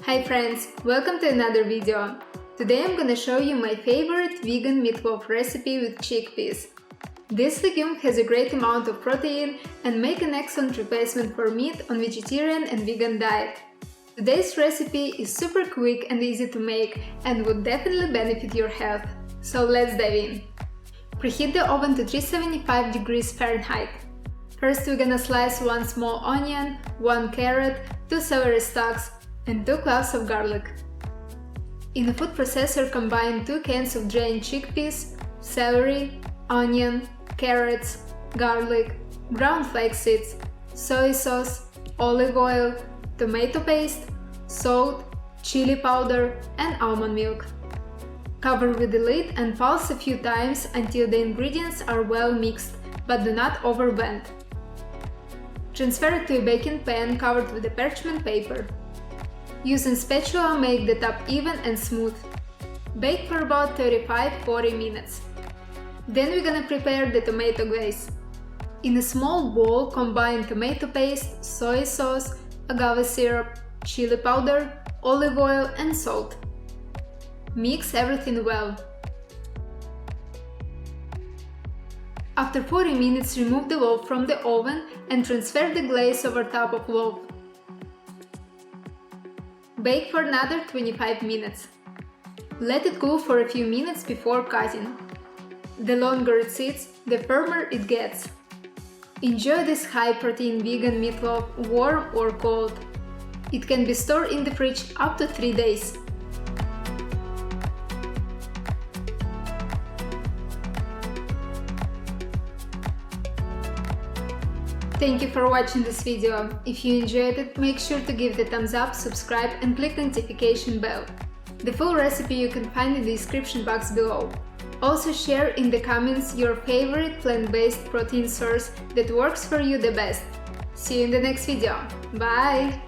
Hi friends, welcome to another video. Today I'm gonna show you my favorite vegan meatloaf recipe with chickpeas. This legume has a great amount of protein and make an excellent replacement for meat on vegetarian and vegan diet. Today's recipe is super quick and easy to make and would definitely benefit your health. So let's dive in. Preheat the oven to 375 degrees Fahrenheit. First we're gonna slice 1 small onion, 1 carrot, 2 celery stalks and 2 cloves of garlic. In a food processor combine 2 cans of drained chickpeas, celery, onion, carrots, garlic, ground flax seeds, soy sauce, olive oil, tomato paste, salt, chili powder and almond milk. Cover with the lid and pulse a few times until the ingredients are well mixed, but do not over-blend. Transfer it to a baking pan covered with a parchment paper. Using spatula, make the top even and smooth. Bake for about 35–40 minutes. Then we're gonna prepare the tomato glaze. In a small bowl, combine tomato paste, soy sauce, agave syrup, chili powder, olive oil and salt. Mix everything well. After 40 minutes, remove the loaf from the oven and transfer the glaze over top of loaf. Bake for another 25 minutes. Let it cool for a few minutes before cutting. The longer it sits, the firmer it gets. Enjoy this high-protein vegan meatloaf warm or cold. It can be stored in the fridge up to 3 days. Thank you for watching this video. If you enjoyed it, make sure to give the thumbs up, subscribe and click the notification bell. The full recipe you can find in the description box below. Also share in the comments your favorite plant-based protein source that works for you the best. See you in the next video. Bye!